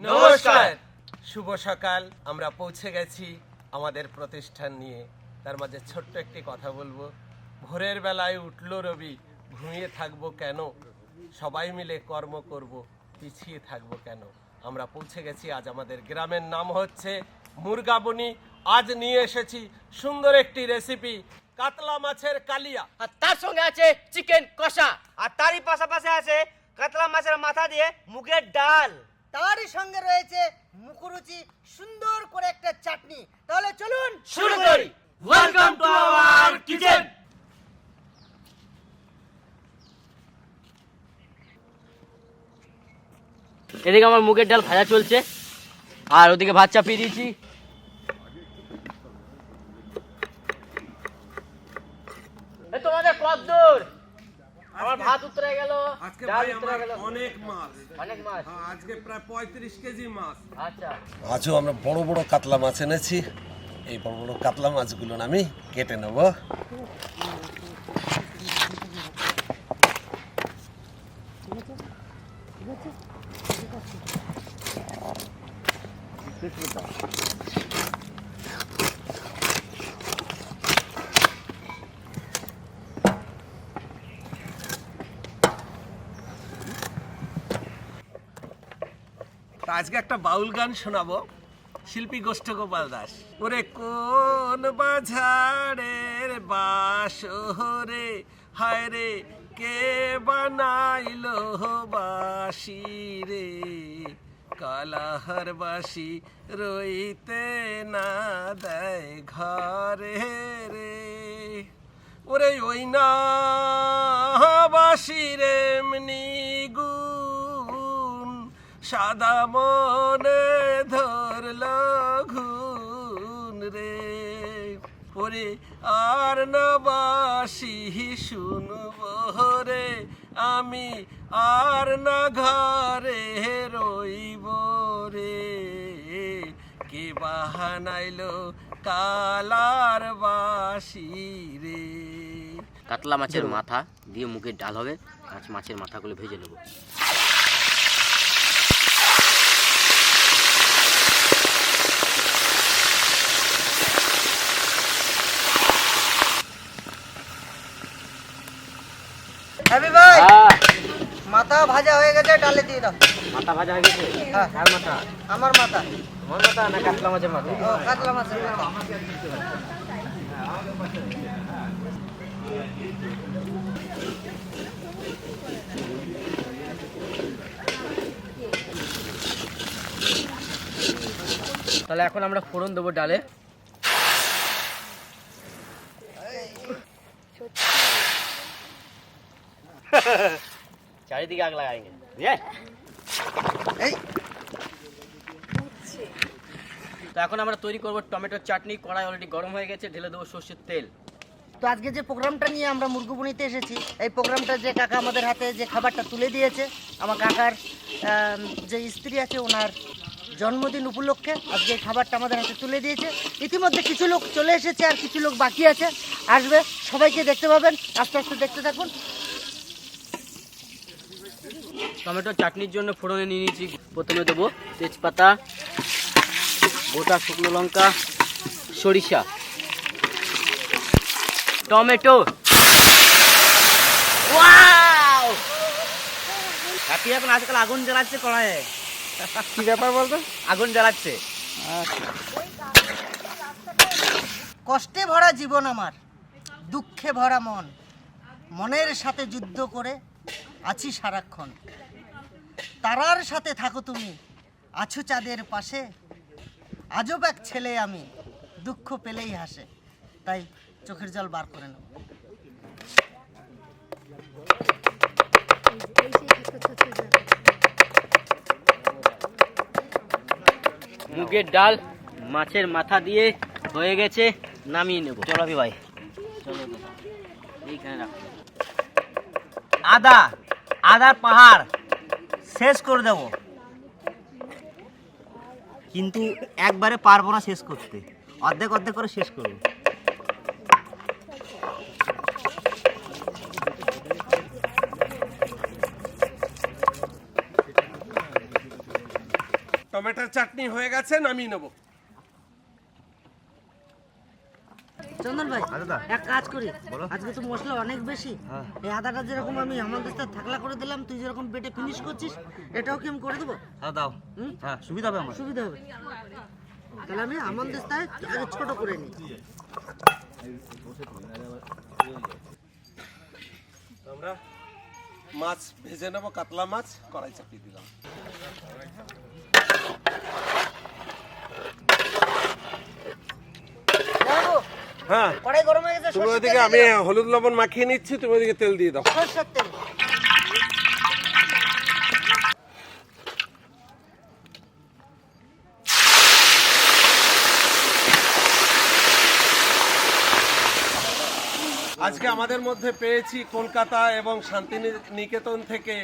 নমস্কার, শুভ সকাল। আমরা পৌঁছে গেছি আমাদের প্রতিষ্ঠান নিয়ে। তার মাঝে ছোট্ট একটি কথা বলবো। ভোরের বেলায় উঠলো রবি, ঘুমিয়ে থাকবো কেন? সবাই মিলে কর্ম করব, পিছিয়ে থাকবো কেন? আমরা পৌঁছে গেছি। আজ আমাদের গ্রামের নাম হচ্ছে মুরগাবনি। আজ নিয়ে এসেছি সুন্দর একটি রেসিপি, কাতলা মাছের কালিয়া। আর তার সঙ্গে আছে চিকেন কষা, আর তারই পাশাপাশি আছে কাতলা মাছের মাথা দিয়ে মুগের ডাল। তারই সঙ্গে রয়েছে মুখরুচি সুন্দর করে একটা চাটনি। তাহলে চলুন শুরু করি। Welcome to our kitchen. এদিকে আমার মুগের ডাল ভাজা চলছে, আর ওদিকে ভাত চাপিয়ে দিয়েছি। তোমাদের কত দূর? আমার ভাত উতরে গেল, আজকে ডাল ভাই উতরে আমার গেল। অনেক মাছ। অনেক মাছ। হ্যাঁ, আজকে প্রায় 35 কেজি মাছ। আচ্ছা, আজও আমরা বড় বড় কাতলা মাছ এনেছি। এই বড় বড় কাতলা মাছগুলো আমি কেটে নেব। আজকে একটা বাউল গান শোনাবো, শিল্পী গোষ্ঠ গোপাল দাস। ওরে কোন বাঝাড়ের বাসরে, হায় রে কে বানাইলো বাসি রে, কালাহার বাসি রইতে না দেয় ঘরে রে। ওরে ওই না বাসি রে এমনি গুণ, সাদা মনে ধরল ঘুন রে। ওরে আর না বাসি শুনব রে, আমি আর না ঘরে রইব রে, কে বাহানাইলো কালার বাসি রে। কাতলা মাছের মাথা দিয়ে মুগের ডাল হবে। আজ মাছের মাথাগুলো ভেজে নেবো। হ্যাপি ভাই, মাথা ভাজা হয়ে গেছে, ডালে দিয়ে দাও। মাথা ভাজা হয়ে গেছে? হ্যাঁ। কার মাথা? আমার মাথা। আমার মাথা না কাতলা মাছের মাথা? ও, কাতলা মাছের মাথা। তাহলে এখন আমরা ফোড়ন দেবো ডালে। চারিদিকে আগ লাগাएंगे। এই তো এখন আমরা তৈরি করব টমেটোর চাটনি। কড়াই অলরেডি গরম হয়ে গেছে, ঢেলে দেবো সর্ষের তেল। তো আজকে যে প্রোগ্রামটা নিয়ে আমরা মুরগুবনিতে এসেছি, এই প্রোগ্রামটা যে কাকা আমাদের হাতে যে খাবারটা তুলে দিয়েছে, আমার কাকার যে স্ত্রী আছে ওনার জন্মদিন উপলক্ষে আজকে এই খাবারটা আমাদের হাতে তুলে দিয়েছে। ইতিমধ্যে কিছু লোক চলে এসেছে, আর কিছু লোক বাকি আছে, আসবে। সবাইকে দেখতে পাবেন, আস্তে আস্তে দেখতে থাকুন। টমেটোর চাটনির জন্য ফোড়নে নিয়ে নিয়েছি। প্রথমে দেবো তেজপাতা, গোটা শুকনো লঙ্কা, সরিষা, টমেটো। ওয়াও! কাকি এখন আজকাল আগুন জ্বালাচ্ছে কড়াইয়ে। কি ব্যাপার বলতো? আগুন জ্বালাচ্ছে। কষ্টে ভরা জীবন আমার, দুঃখে ভরা মন, মনের সাথে যুদ্ধ করে আছি সারাক্ষণ। তারার সাথে থাকো তুমি, আছো চাঁদের পাশে। আজব এক ছেলে আমি, দুঃখ পেলেই হাসে। তাই চোখের জল বার করে নেব। মুগের ডাল মাছের মাথা দিয়ে হয়ে গেছে, নামিয়ে নেব। চলো ভাই, চলো এইখানে রাখো। আদার পাহাড় শেষ করে দেব, কিন্তু একবারে পারবো না শেষ করতে, অর্ধেক অর্ধেক করে শেষ করবো। টমেটোর চাটনি হয়ে গেছে, নামিয়ে নেব। চন্দন ভাই দাদা এক কাজ করি, আজকে তো মশলা অনেক বেশি, হ্যাঁ। এই আদাটা যেরকম আমি আমাদের থাকলা করে দিলাম, তুই যেরকম বেটে ফিনিশ করছিস এটাও কি আমি করে দেবো? হ্যাঁ দাও। হ্যাঁ সুবিধা হবে আমার। সুবিধা হবে। তাহলে আমি আমাদেরটায় আগে ছোট করে নিই। আমরা মাছ ভেজে নেব, কাতলা মাছ কড়াই চাপিয়ে দিলাম। হ্যাঁ, কড়াই গরম হয়ে গেছে, তুমি সরষের ওইদিকে তেল আমি দিয়ে দাও। হলুদ লবণ মাখিয়ে নিচ্ছি, তুমি ওইদিকে তেল দিয়ে দাও। সরষের তেল। আজকে আমাদের মধ্যে পেয়েছি কলকাতা এবং শান্তিনিকেতন থেকে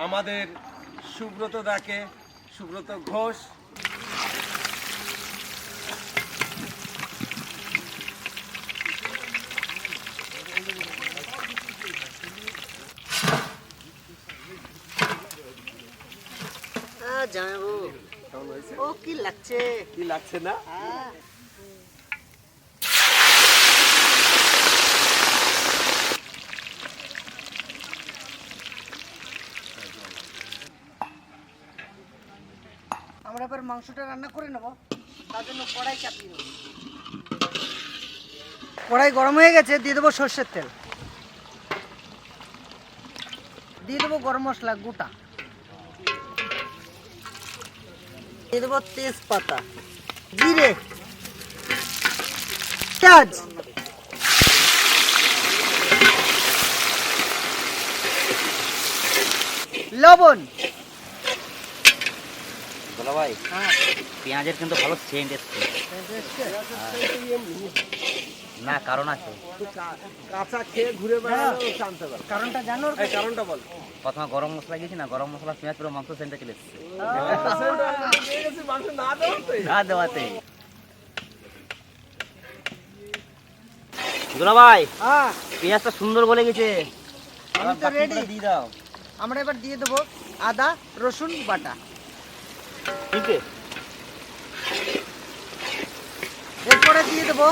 আমাদের সুব্রত দাকে, সুব্রত ঘোষ। জামাইবাবু, কেমন হয়েছে? ও কি লাগছে? কি লাগছে না? আমরা এবার মাংসটা রান্না করে নেব, তার জন্য কড়াই চাপিয়ে নেব। কড়াই গরম হয়ে গেছে, দিয়ে দেবো সর্ষের তেল, দিয়ে দেবো গরম মশলা গোটা, দিয়ে দেবো তেজপাতা, জিরে, পেঁয়াজ, লবণ। বলো ভাই, হ্যাঁ, পেঁয়াজের কিন্তু ভালো সেন্ট এসছে। না কারণ আছে। কাঁচা খেয়ে ঘুরে বেড়ালে জানতে পারো। কারণটা জানো? এই কারণটা বল। প্রথমে গরম মশলা গেছি না, গরম মশলা পেঁয়াজ পুরো মাংস সেন্টে চলে এসছে। মাংস না দেওয়াতে? না দেওয়াতে। দুলা ভাই, হ্যাঁ, পেঁয়াজটা সুন্দর গলে গেছে। আমি তো রেডি। দিয়ে দাও। আমরা এবার দিয়ে দেবো আদা রসুন বাটা, ঠিক আছে। এরপরে দিয়ে দেবো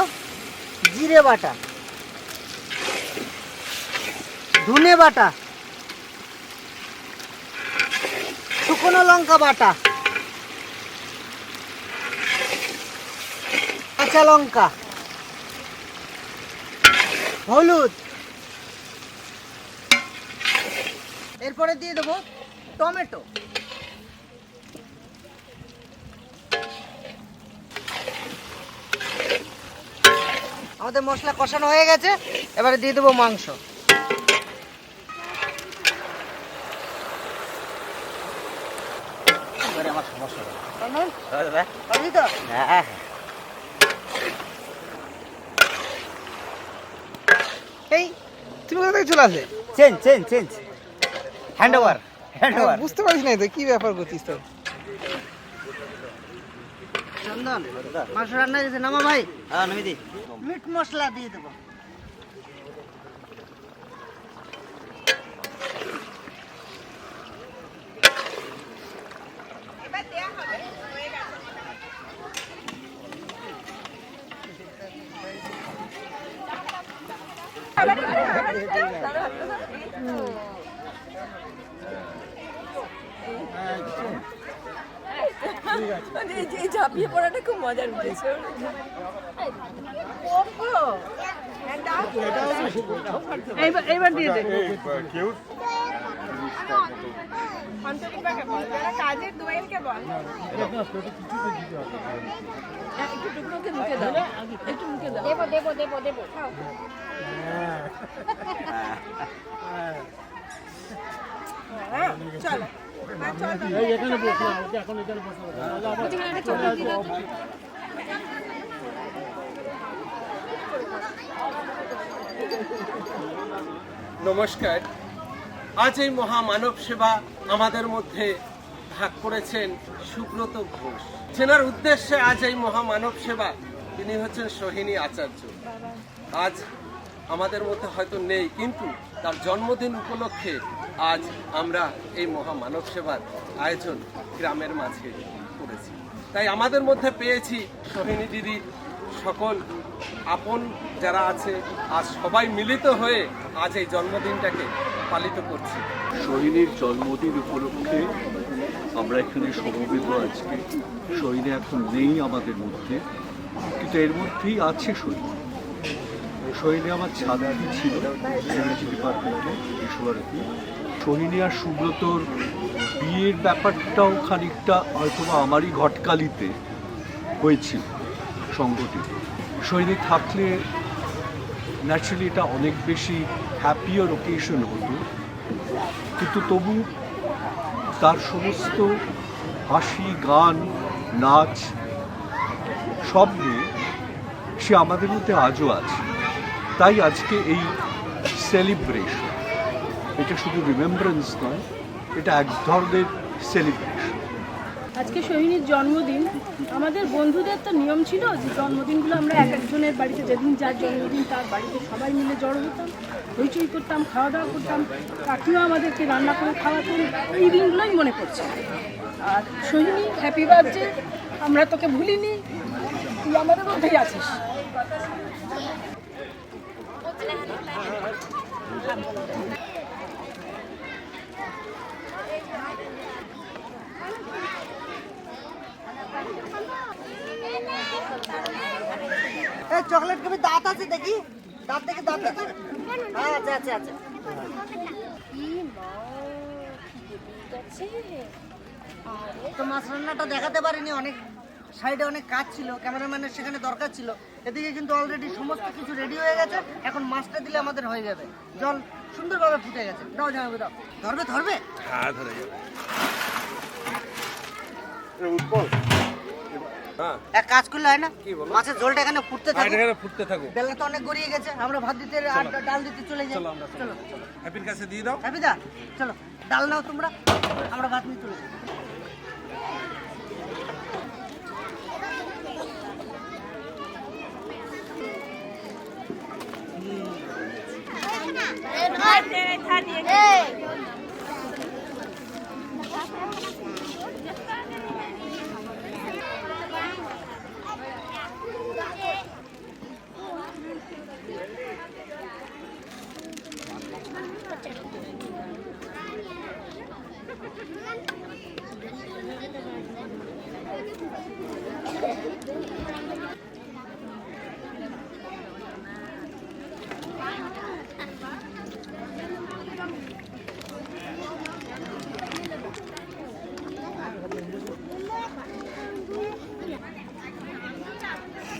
জিরে বাটা, ধনে বাটা, শুকনো লঙ্কা বাটা, কাঁচা লঙ্কা, হলুদ, এরপরে দিয়ে দেবো টমেটো, আমাদের মশলা কষানো হয়ে গেছে, এবারে দিয়ে দেবো মাংস। এবারে আমার সমস্যা হবে। চন্দন, দাদা, পারবি তো? হ্যাঁ হ্যাঁ। এই তুমি কোথা থেকে চলে আসে? Change change change. Hand over hand over. বুঝতে পারিস নাই তো কি ব্যাপার করছিস তো? চন্দন, মাংস রান্না হয়ে গেছে, নামা ভাই। হ্যাঁ নামি দি। মিট মশলা দিয়ে দেবো। মানে এই ঝাঁপিয়ে পড়াটা খুব মজার উঠেছে। এইবার দিয়ে দে। আন্তরিকভাবে বল, যারা কাজের দোয়েলকে বল। একটু টুকরোকে মুখে দাও, একটু মুখে দাও। দেবো দেবো দেবো দেবো, খাও। হ্যাঁ, চলো। হ্যাঁ, চলো। নমস্কার। আজ এই মহামানব সেবা আমাদের মধ্যে ভাগ করেছেন সুব্রত ঘোষ। চেনার উদ্দেশ্যে আজ এই মহামানব সেবা, তিনি হচ্ছেন সোহিনী আচার্য। আজ আমাদের মধ্যে হয়তো নেই, কিন্তু তার জন্মদিন উপলক্ষে আজ আমরা এই মহামানব সেবার আয়োজন গ্রামের মাঝে করেছি। তাই আমাদের মধ্যে পেয়েছি সোহিনী দিদির সকল আপন যারা আছে, আজ সবাই মিলিত হয়ে আজ এই জন্মদিনটাকে পালিত করছি। সোহিনীর জন্মদিন উপলক্ষে আমরা এখানে সমবেত আজকে। সোহিনী এখন নেই আমাদের মধ্যে, কিন্তু এর মধ্যেই আছে সোহিনী। সোহিনী আমার ছাত্রী ছিল ইংরেজি ডিপার্টমেন্টে বিশ্বভারতী। সোহিনী আর সুব্রতর বিয়ের ব্যাপারটাও খানিকটা হয়তোবা আমারই ঘটকালিতে হয়েছিল সংগঠিত। সোহিনী থাকলে ন্যাচারালি এটা অনেক বেশি হ্যাপিয়ার ওকেশন হতো, কিন্তু তবু তার সমস্ত হাসি, গান, নাচ সব নিয়ে সে আমাদের মধ্যে আজও আছে। তাই আজকে এই সেলিব্রেশন, এটা শুধু রিমেম্বারেন্স নয়, এটা এক ধরনের সেলিব্রেশন। আজকে সোহিনীর জন্মদিন। আমাদের বন্ধুদের তো নিয়ম ছিল যে জন্মদিনগুলো আমরা এক একজনের বাড়িতে, যেদিন যার জন্মদিন তার বাড়িতে সবাই মিলে জড়ো হতাম, হইচই করতাম, খাওয়া দাওয়া করতাম, কাকিও আমাদেরকে রান্না করে খাওয়াতেন। এই দিনগুলোই মনে পড়ছে। আর সোহিনী, হ্যাপি বার্থডে, আমরা তোকে ভুলিনি, তুই আমাদের মধ্যেই আছিস। এই চকলেট খাবি? দাঁত আছে দেখি, দাঁত দেখি, দাঁত দেখি। আচ্ছা আচ্ছা আচ্ছা। তো মাছ রান্নাটা দেখাতে পারিনি, অনেক সাইডে অনেক কাজ ছিল, ক্যামেরাম্যানের সেখানে দরকার ছিল। এদিকে কিন্তু অলরেডি সমস্ত কিছু রেডি হয়ে গেছে। এখন মাছটা দিলে আমাদের হয়ে যাবে। জল সুন্দরভাবে ফুটে গেছে। দাও জানাবে, দাও। ধরবে ধরবে? হ্যাঁ, ধরে যাবে। হ্যাঁ, এক কাজ করলে হয় না? কি বলো? মাছের ঝোলটা এখানে ফুটতে থাকে, এখানে ফুটতে থাকুক। বেলা তো অনেক গড়িয়ে গেছে, আমরা ভাত দিতে আর ডাল দিতে চলে যাই। চলো আমরা চলো হ্যাপির কাছে দিয়ে দাও। হ্যাপি দা, চলো ডাল নাও তোমরা, আমরা ভাত নিয়ে চলে যাই।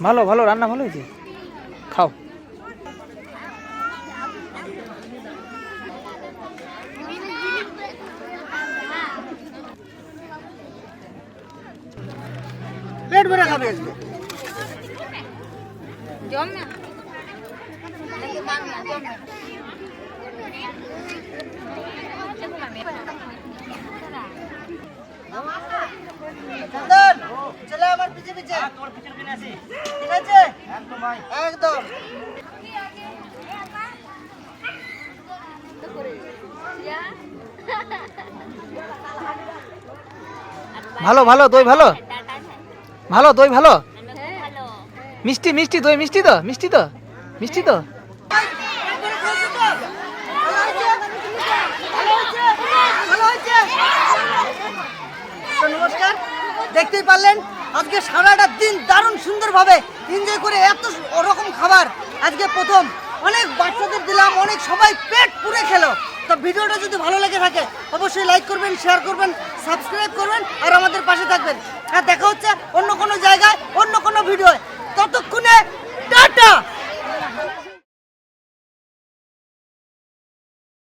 ভালো ভালো রান্না ভালো হয়েছে, খাও। পেট ভরে খাবে আজকে। চন্দন, চলে আমার পিছে পিছে। তোর পিছনে পিছনে আসি। ঠিক আছে? একদম ভাই। একদম। ভালো ভালো দই ভালো, ভালো দই ভালো, মিষ্টি মিষ্টি দই মিষ্টি তো, মিষ্টি তো, মিষ্টি তো। তো নমস্কার, দেখতেই পারলেন আজকে সারাটা দিন দারুণ সুন্দরভাবে এনজয় করে এত ওরকম খাবার আজকে প্রথম। অনেক বাচ্চাদের দিলাম, অনেক সবাই পেট পুরে খেলো। তো ভিডিওটা যদি ভালো লেগে থাকে অবশ্যই লাইক করবেন, শেয়ার করবেন, সাবস্ক্রাইব করবেন আর আমাদের পাশে থাকবেন। আর দেখা হচ্ছে অন্য কোনো জায়গায়, অন্য কোনো ভিডিও।